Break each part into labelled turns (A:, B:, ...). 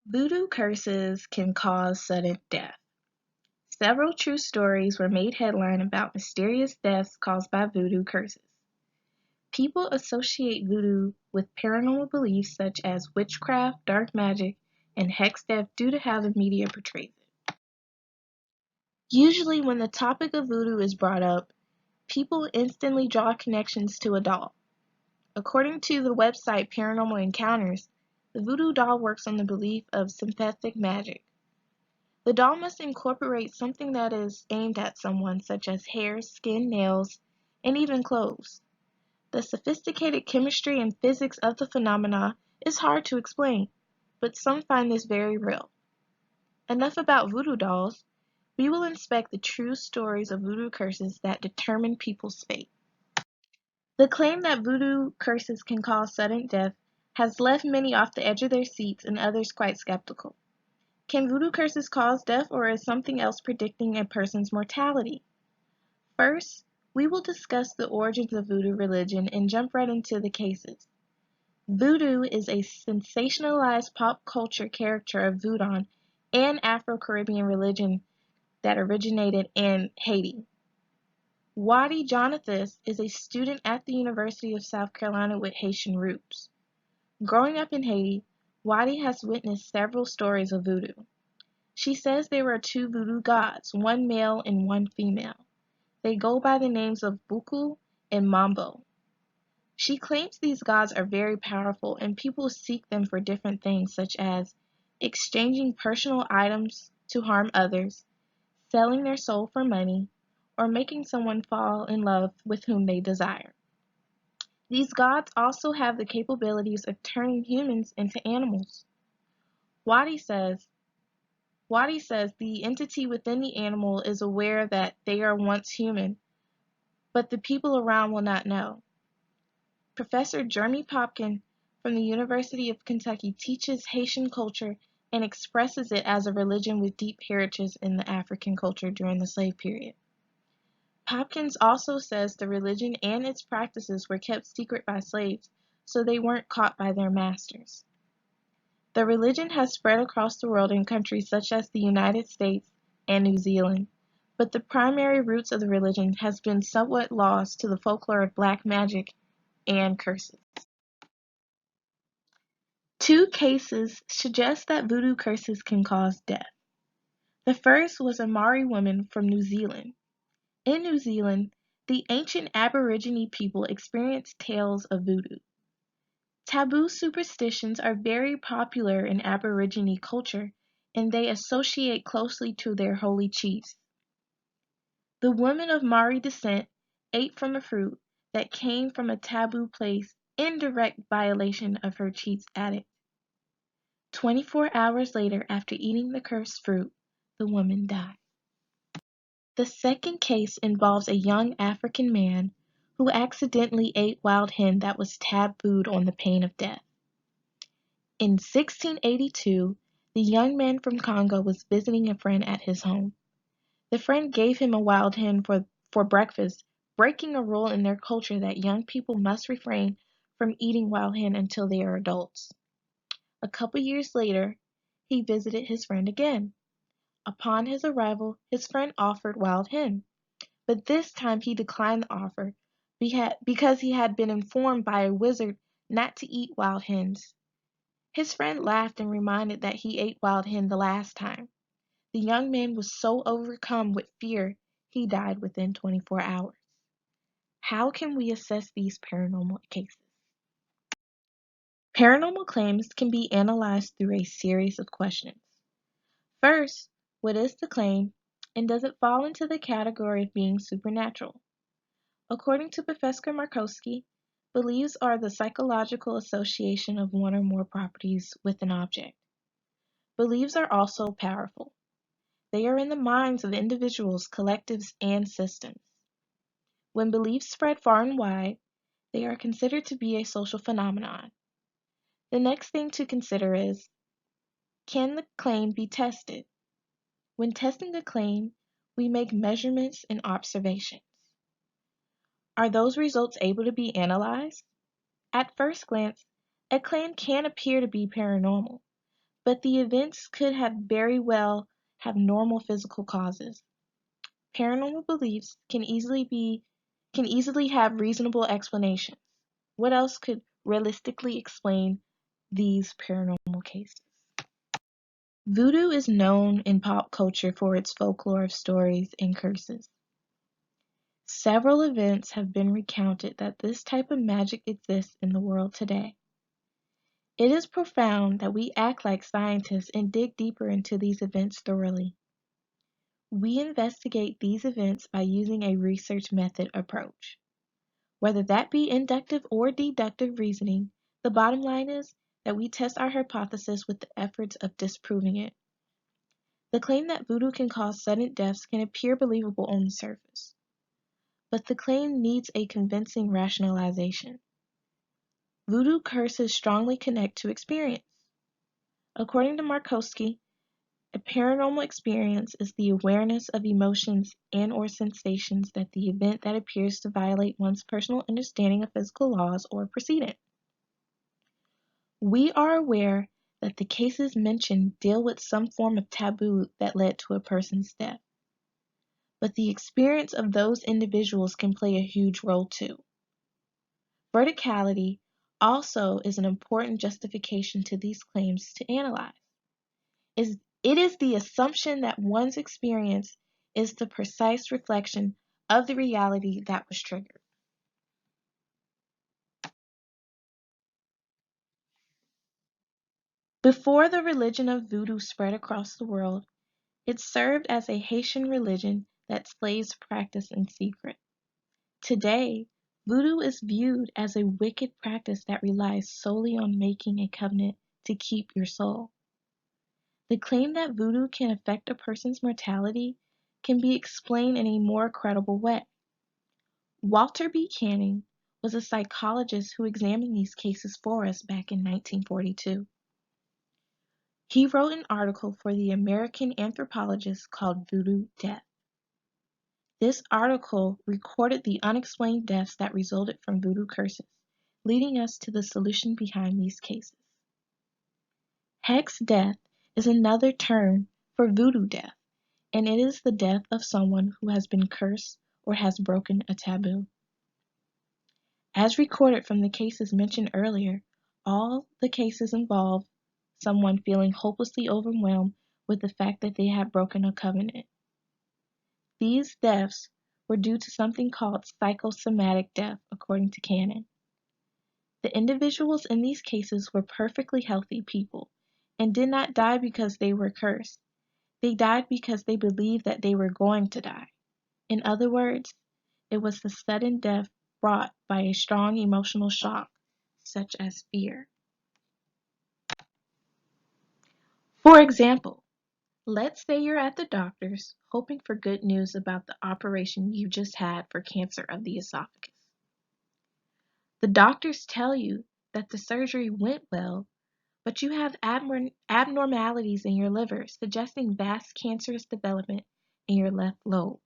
A: Voodoo curses can cause sudden death. Several true stories were made headline about mysterious deaths caused by voodoo curses. People associate voodoo with paranormal beliefs such as witchcraft, dark magic, and hex death due to how the media portrays it. Usually, when the topic of voodoo is brought up, people instantly draw connections to a doll. According to the website Paranormal Encounters, the voodoo doll works on the belief of sympathetic magic. The doll must incorporate something that is aimed at someone, such as hair, skin, nails, and even clothes. The sophisticated chemistry and physics of the phenomena is hard to explain, but some find this very real. Enough about voodoo dolls. We will inspect the true stories of voodoo curses that determine people's fate. The claim that voodoo curses can cause sudden death has left many off the edge of their seats and others quite skeptical. Can voodoo curses cause death, or is something else predicting a person's mortality? First, we will discuss the origins of voodoo religion and jump right into the cases. Voodoo is a sensationalized pop culture character of Voodoo, an Afro-Caribbean religion that originated in Haiti. Wadi Jonathas is a student at the University of South Carolina with Haitian roots. Growing up in Haiti, Wadi has witnessed several stories of voodoo. She says there are two voodoo gods, one male and one female. They go by the names of Buku and Mambo. She claims these gods are very powerful and people seek them for different things such as exchanging personal items to harm others, selling their soul for money, or making someone fall in love with whom they desire. These gods also have the capabilities of turning humans into animals. Wadi says Wadi says the entity within the animal is aware that they are once human, but the people around will not know. Professor Jeremy Popkin from the University of Kentucky teaches Haitian culture and expresses it as a religion with deep heritage in the African culture during the slave period. Popkins also says the religion and its practices were kept secret by slaves, so they weren't caught by their masters. The religion has spread across the world in countries such as the United States and New Zealand, but the primary roots of the religion has been somewhat lost to the folklore of black magic and curses. Two cases suggest that voodoo curses can cause death. The first was a Maori woman from New Zealand. In New Zealand, the ancient Aborigine people experienced tales of voodoo. Taboo superstitions are very popular in Aborigine culture, and they associate closely to their holy chiefs. The woman of Maori descent ate from a fruit that came from a taboo place in direct violation of her chief's edict. 24 hours later, after eating the cursed fruit, the woman died. The second case involves a young African man who accidentally ate wild hen that was tabooed on the pain of death. In 1682, the young man from Congo was visiting a friend at his home. The friend gave him a wild hen for breakfast, breaking a rule in their culture that young people must refrain from eating wild hen until they are adults. A couple years later, he visited his friend again. Upon his arrival, his friend offered wild hen, but this time he declined the offer because he had been informed by a wizard not to eat wild hens. His friend laughed and reminded that he ate wild hen the last time. The young man was so overcome with fear, he died within 24 hours. How can we assess these paranormal cases? Paranormal claims can be analyzed through a series of questions. First, what is the claim, and does it fall into the category of being supernatural? According to Professor Markowski, beliefs are the psychological association of one or more properties with an object. Beliefs are also powerful. They are in the minds of individuals, collectives, and systems. When beliefs spread far and wide, they are considered to be a social phenomenon. The next thing to consider is, can the claim be tested? When testing a claim, we make measurements and observations. Are those results able to be analyzed? At first glance, a claim can appear to be paranormal, but the events could have very well have normal physical causes. Paranormal beliefs can easily have reasonable explanations. What else could realistically explain these paranormal cases? Voodoo is known in pop culture for its folklore of stories and curses. Several events have been recounted that this type of magic exists in the world today. It is profound that we act like scientists and dig deeper into these events thoroughly. We investigate these events by using a research method approach. Whether that be inductive or deductive reasoning, the bottom line is that we test our hypothesis with the efforts of disproving it. The claim that voodoo can cause sudden deaths can appear believable on the surface, but the claim needs a convincing rationalization. Voodoo curses strongly connect to experience. According to Markowski, a paranormal experience is the awareness of emotions and/or sensations that the event that appears to violate one's personal understanding of physical laws or precedent. We are aware that the cases mentioned deal with some form of taboo that led to a person's death, but the experience of those individuals can play a huge role too. Verticality also is an important justification to these claims to analyze. It is the assumption that one's experience is the precise reflection of the reality that was triggered. Before the religion of voodoo spread across the world, it served as a Haitian religion that slaves practiced in secret. Today, voodoo is viewed as a wicked practice that relies solely on making a covenant to keep your soul. The claim that voodoo can affect a person's mortality can be explained in a more credible way. Walter B. Canning was a psychologist who examined these cases for us back in 1942. He wrote an article for the American Anthropologist called Voodoo Death. This article recorded the unexplained deaths that resulted from voodoo curses, leading us to the solution behind these cases. Hex death is another term for voodoo death, and it is the death of someone who has been cursed or has broken a taboo. As recorded from the cases mentioned earlier, all the cases involve someone feeling hopelessly overwhelmed with the fact that they had broken a covenant. These deaths were due to something called psychosomatic death, according to Cannon. The individuals in these cases were perfectly healthy people and did not die because they were cursed. They died because they believed that they were going to die. In other words, it was the sudden death brought by a strong emotional shock, such as fear. For example, let's say you're at the doctor's hoping for good news about the operation you just had for cancer of the esophagus. The doctors tell you that the surgery went well, but you have abnormalities in your liver, suggesting vast cancerous development in your left lobe.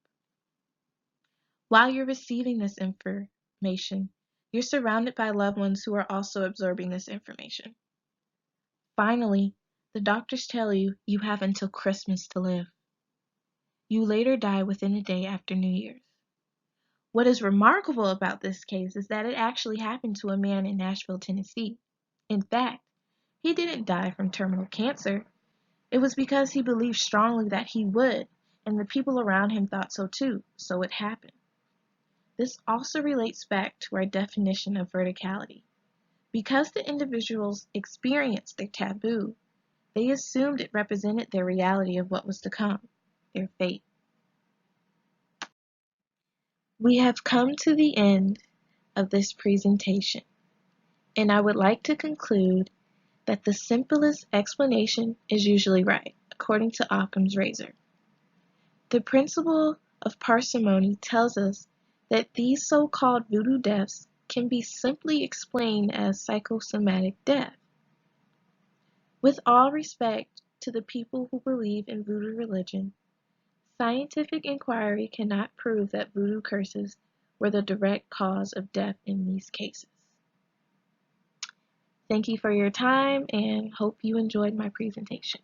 A: While you're receiving this information, you're surrounded by loved ones who are also absorbing this information. Finally, the doctors tell you you have until Christmas to live. You later die within a day after New Year's. What is remarkable about this case is that it actually happened to a man in Nashville, Tennessee. In fact, he didn't die from terminal cancer. It was because he believed strongly that he would, and the people around him thought so too, so it happened. This also relates back to our definition of verticality. Because the individuals experienced their taboo, they assumed it represented their reality of what was to come, their fate. We have come to the end of this presentation, and I would like to conclude that the simplest explanation is usually right, according to Occam's razor. The principle of parsimony tells us that these so-called voodoo deaths can be simply explained as psychosomatic death. With all respect to the people who believe in voodoo religion, scientific inquiry cannot prove that voodoo curses were the direct cause of death in these cases. Thank you for your time and hope you enjoyed my presentation.